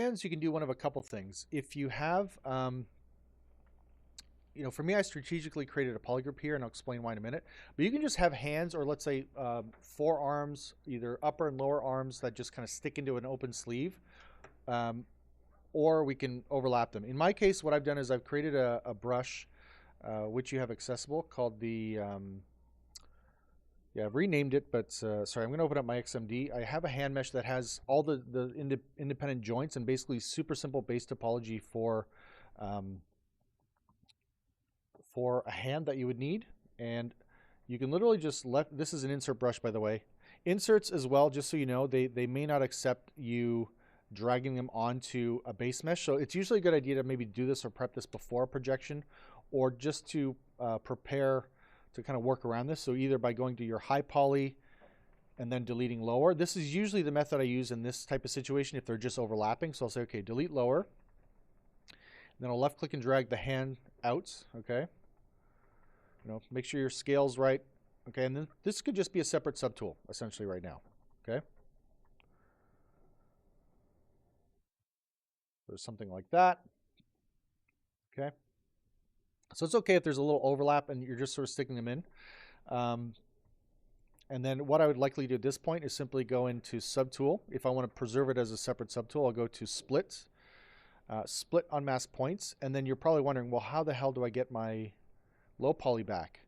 hands, you can do one of a couple things. If you have, you know, for me, I strategically created a polygroup here, and I'll explain why in a minute. But you can just have hands, or let's say forearms, either upper and lower arms that just kind of stick into an open sleeve, or we can overlap them. In my case, what I've done is I've created a brush, which you have accessible, called the, yeah, I've renamed it, but sorry, I'm going to open up my XMD. I have a hand mesh that has all the independent joints and basically super simple base topology for a hand that you would need. And you can literally just this is an insert brush, by the way. Inserts as well, just so you know, they may not accept you dragging them onto a base mesh. So it's usually a good idea to maybe do this or prep this before a projection, or just to prepare to kind of work around this. So either by going to your high poly and then deleting lower. This is usually the method I use in this type of situation if they're just overlapping. So I'll say, okay, delete lower. And then I'll left click and drag the hand out, okay? You know, make sure your scale's right, okay? And then this could just be a separate subtool, essentially, right now, okay? There's something like that, okay? So it's okay if there's a little overlap and you're just sort of sticking them in. And then what I would likely do at this point is simply go into subtool. If I want to preserve it as a separate subtool, I'll go to split, split unmasked points. And then you're probably wondering, well, how the hell do I get my low poly back?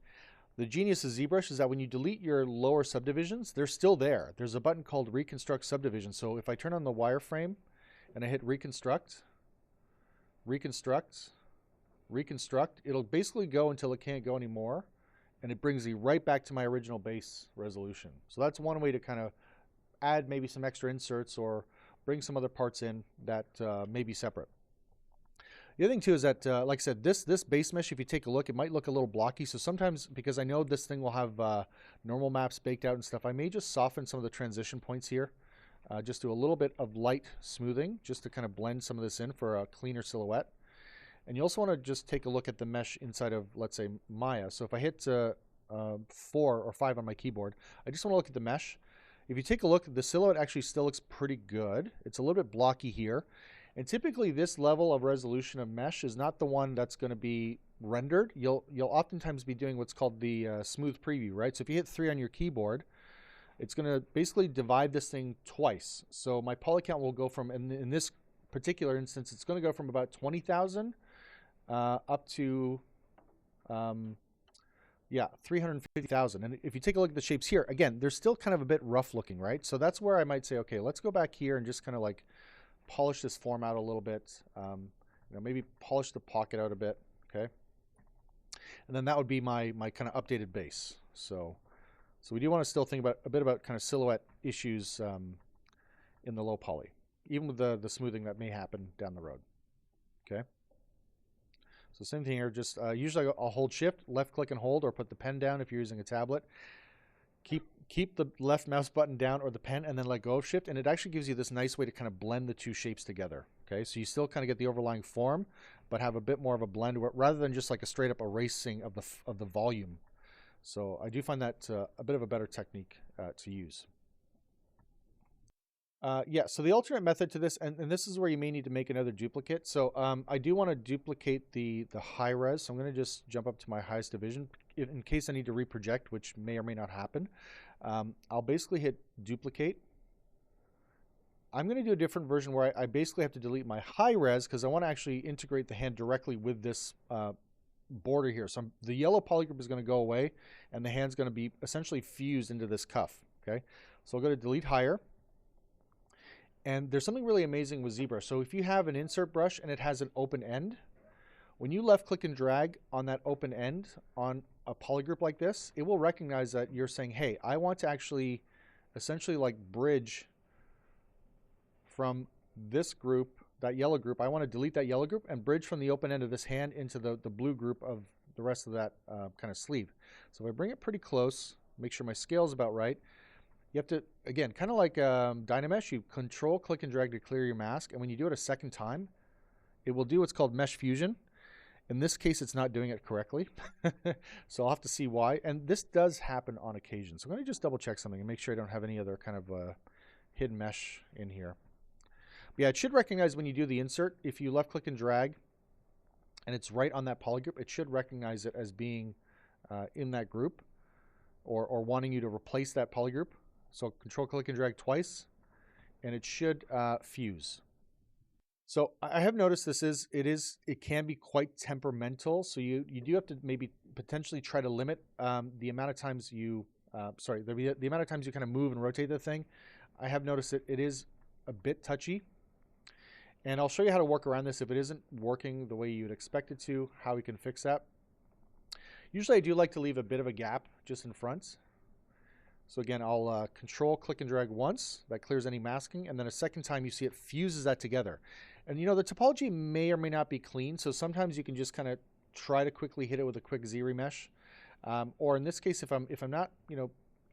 The genius of ZBrush is that when you delete your lower subdivisions, they're still there. There's a button called Reconstruct Subdivision. So if I turn on the wireframe and I hit Reconstruct, Reconstruct, Reconstruct, it'll basically go until it can't go anymore, and it brings me right back to my original base resolution. So that's one way to kind of add maybe some extra inserts or bring some other parts in that may be separate. The other thing too is that, like I said, this base mesh, if you take a look, it might look a little blocky. So sometimes, because I know this thing will have normal maps baked out and stuff, I may just soften some of the transition points here. Just do a little bit of light smoothing just to kind of blend some of this in for a cleaner silhouette. And you also want to just take a look at the mesh inside of, let's say, Maya. So if I hit 4 or 5 on my keyboard, I just want to look at the mesh. If you take a look, the silhouette actually still looks pretty good. It's a little bit blocky here. And typically this level of resolution of mesh is not the one that's going to be rendered. You'll oftentimes be doing what's called the smooth preview, right? So if you hit 3 on your keyboard, it's going to basically divide this thing twice. So my poly count will go from, in this particular instance, it's going to go from about 20,000 up to, yeah, 350,000. And if you take a look at the shapes here, again, they're still kind of a bit rough looking, right? So that's where I might say, okay, let's go back here and just kind of like polish this form out a little bit. You know, maybe polish the pocket out a bit, okay? And then that would be my kind of updated base. So we do want to still think about a bit about kind of silhouette issues in the low poly, even with the smoothing that may happen down the road, okay? So same thing here, just usually I'll hold shift, left click and hold, or put the pen down if you're using a tablet. Keep the left mouse button down or the pen, and then let go of shift, and it actually gives you this nice way to kind of blend the two shapes together, okay? So you still kind of get the overlying form, but have a bit more of a blend rather than just like a straight up erasing of the volume. So I do find that a bit of a better technique to use. Yeah, so the alternate method to this, and this is where you may need to make another duplicate. So I do want to duplicate the high res. So I'm going to just jump up to my highest division in case I need to reproject, which may or may not happen. I'll basically hit duplicate. I'm going to do a different version where I basically have to delete my high res because I want to actually integrate the hand directly with this border here. So the yellow polygroup is going to go away, and the hand's going to be essentially fused into this cuff, okay? So I'll go to delete higher. And there's something really amazing with ZBrush. So if you have an insert brush and it has an open end, when you left click and drag on that open end on a polygroup like this, it will recognize that you're saying, hey, I want to actually essentially like bridge from this group, that yellow group. I want to delete that yellow group and bridge from the open end of this hand into the blue group of the rest of that kind of sleeve. So if I bring it pretty close, make sure my scale is about right, you have to, again, kind of like Dynamesh, you control, click, and drag to clear your mask. And when you do it a second time, it will do what's called mesh fusion. In this case, it's not doing it correctly. So I'll have to see why. And this does happen on occasion. So I'm going to just double check something and make sure I don't have any other kind of hidden mesh in here. But yeah, it should recognize when you do the insert, if you left click and drag and it's right on that polygroup, it should recognize it as being in that group, or wanting you to replace that polygroup. So control click and drag twice and it should fuse. So I have noticed it can be quite temperamental. So you do have to maybe potentially try to limit the amount of times you, the amount of times you kind of move and rotate the thing. I have noticed it is a bit touchy. And I'll show you how to work around this if it isn't working the way you'd expect it to, how we can fix that. Usually I do like to leave a bit of a gap just in front. So again, I'll control click and drag once, that clears any masking, and then a second time you see it fuses that together. And you know, the topology may or may not be clean, so sometimes you can just kind of try to quickly hit it with a quick Z remesh. Or in this case, if I'm not, you know,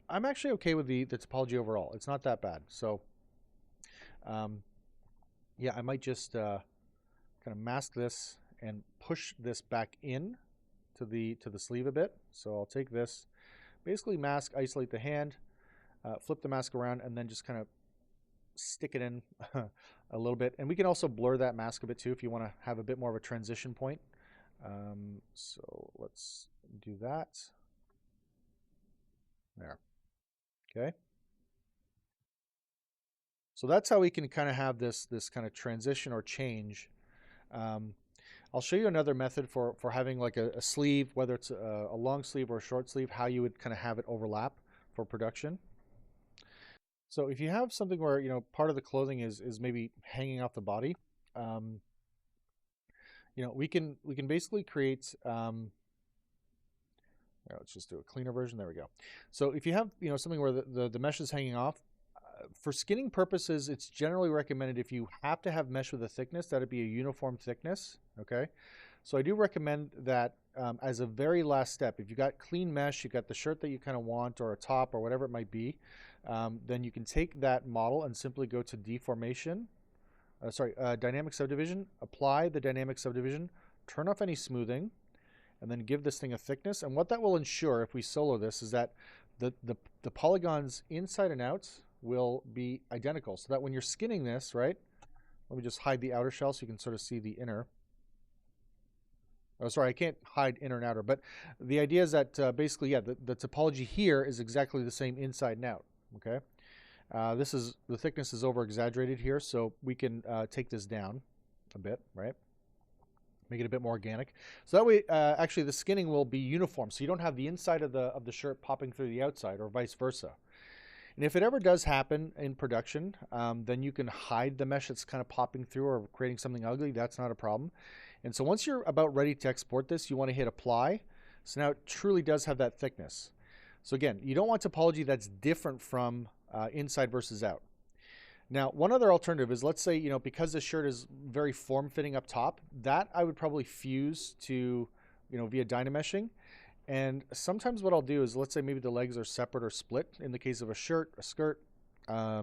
I'm actually okay with the topology overall. It's not that bad. So yeah, I might just kind of mask this and push this back in to the sleeve a bit. So I'll take this, basically mask, isolate the hand, flip the mask around, and then just kind of stick it in a little bit. And we can also blur that mask a bit too if you want to have a bit more of a transition point. So let's do that. There. Okay. So that's how we can kind of have this kind of transition or change. I'll show you another method for having like a sleeve, whether it's a long sleeve or a short sleeve, how you would kind of have it overlap for production. So if you have something where, you know, part of the clothing is maybe hanging off the body, you know, we can basically create, let's just do a cleaner version. There we go. So if you have, you know, something where the mesh is hanging off, for skinning purposes, it's generally recommended, if you have to have mesh with a thickness, that it be a uniform thickness. Okay. So I do recommend that as a very last step. If you got clean mesh, you got the shirt that you kind of want, or a top, or whatever it might be, then you can take that model and simply go to deformation, dynamic subdivision, apply the dynamic subdivision, turn off any smoothing, and then give this thing a thickness. And what that will ensure, if we solo this, is that the polygons inside and out will be identical, so that when you're skinning this, right, let me just hide the outer shell so you can sort of see the inner. Oh, sorry, I can't hide inner and outer, but the idea is that basically, yeah, the topology here is exactly the same inside and out. Okay, the thickness is over exaggerated here, so we can take this down a bit, right? Make it a bit more organic. So that way, actually, the skinning will be uniform, so you don't have the inside of the shirt popping through the outside, or vice versa. And if it ever does happen in production, then you can hide the mesh that's kind of popping through or creating something ugly. That's not a problem. And so once you're about ready to export this, you want to hit apply. So now it truly does have that thickness. So again, you don't want topology that's different from inside versus out. Now, one other alternative is, let's say, you know, because this shirt is very form-fitting up top, that I would probably fuse to, you know, via Dynameshing. And sometimes what I'll do is, let's say maybe the legs are separate or split. In the case of a shirt, a skirt, I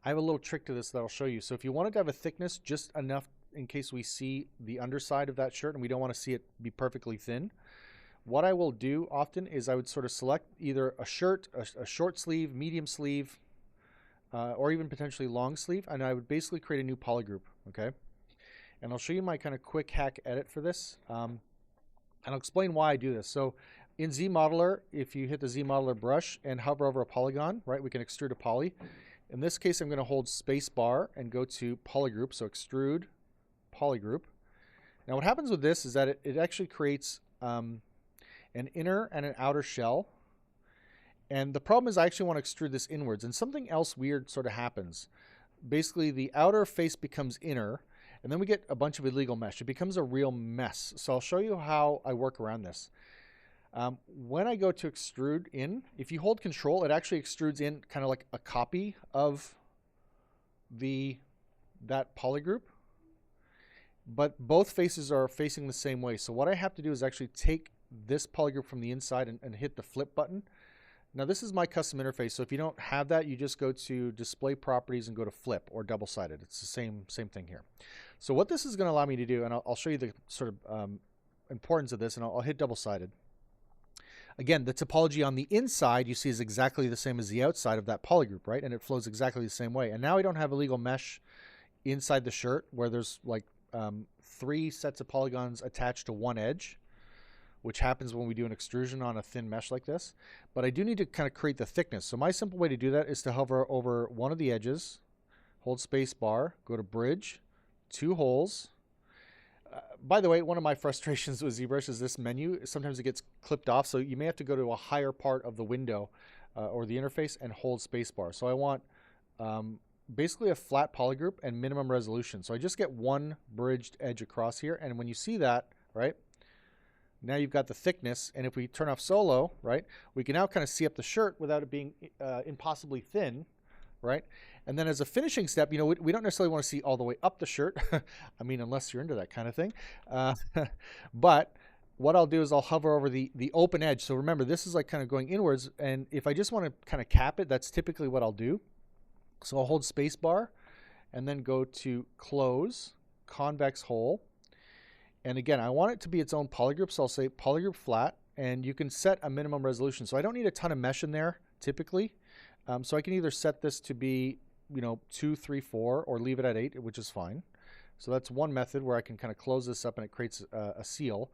have a little trick to this that I'll show you. So if you wanted to have a thickness just enough in case we see the underside of that shirt and we don't want to see it be perfectly thin, what I will do often is I would sort of select either a shirt, a short sleeve, medium sleeve, or even potentially long sleeve, and I would basically create a new polygroup, okay? And I'll show you my kind of quick hack edit for this. And I'll explain why I do this. So in ZModeler, if you hit the ZModeler brush and hover over a polygon, right, we can extrude a poly. In this case, I'm going to hold space bar and go to polygroup. So extrude polygroup. Now what happens with this is that it actually creates an inner and an outer shell. And the problem is I actually want to extrude this inwards, and something else weird sort of happens. Basically, the outer face becomes inner, and then we get a bunch of illegal mesh. It becomes a real mess. So I'll show you how I work around this. When I go to extrude in, if you hold control, it actually extrudes in kind of like a copy of that polygroup. But both faces are facing the same way. So what I have to do is actually take this polygroup from the inside and hit the flip button. Now this is my custom interface, so if you don't have that, you just go to display properties and go to flip or double-sided. It's the same thing here. So what this is going to allow me to do, and I'll show you the sort of importance of this, and I'll hit double-sided. Again, the topology on the inside you see is exactly the same as the outside of that polygroup, right? And it flows exactly the same way. And now I don't have illegal mesh inside the shirt where there's like 3 sets of polygons attached to one edge, which happens when we do an extrusion on a thin mesh like this. But I do need to kind of create the thickness. So my simple way to do that is to hover over one of the edges, hold space bar, go to bridge, 2 holes. By the way, one of my frustrations with ZBrush is this menu. Sometimes it gets clipped off, so you may have to go to a higher part of the window or the interface and hold space bar. So I want basically a flat polygroup and minimum resolution. So I just get one bridged edge across here, and when you see that, right, now you've got the thickness, and if we turn off solo, right, we can now kind of see up the shirt without it being impossibly thin, right? And then as a finishing step, you know, we don't necessarily want to see all the way up the shirt. I mean, unless you're into that kind of thing. But what I'll do is I'll hover over the open edge. So remember, this is like kind of going inwards, and if I just want to kind of cap it, that's typically what I'll do. So I'll hold space bar and then go to close, convex hole. And again, I want it to be its own polygroup, so I'll say polygroup flat, and you can set a minimum resolution. So I don't need a ton of mesh in there typically. So I can either set this to be, you know, 2, 3, 4, or leave it at 8, which is fine. So that's one method where I can kind of close this up and it creates a seal.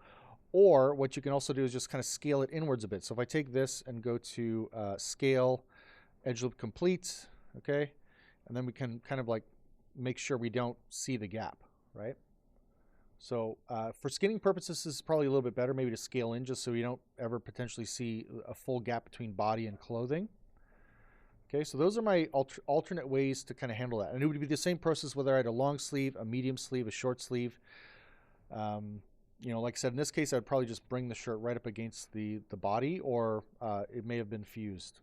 Or what you can also do is just kind of scale it inwards a bit. So if I take this and go to scale, edge loop complete, okay, and then we can kind of like make sure we don't see the gap, right? So for skinning purposes, this is probably a little bit better, maybe to scale in just so you don't ever potentially see a full gap between body and clothing. Okay, so those are my alternate ways to kind of handle that. And it would be the same process whether I had a long sleeve, a medium sleeve, a short sleeve. You know, like I said, in this case, I'd probably just bring the shirt right up against the body, or it may have been fused.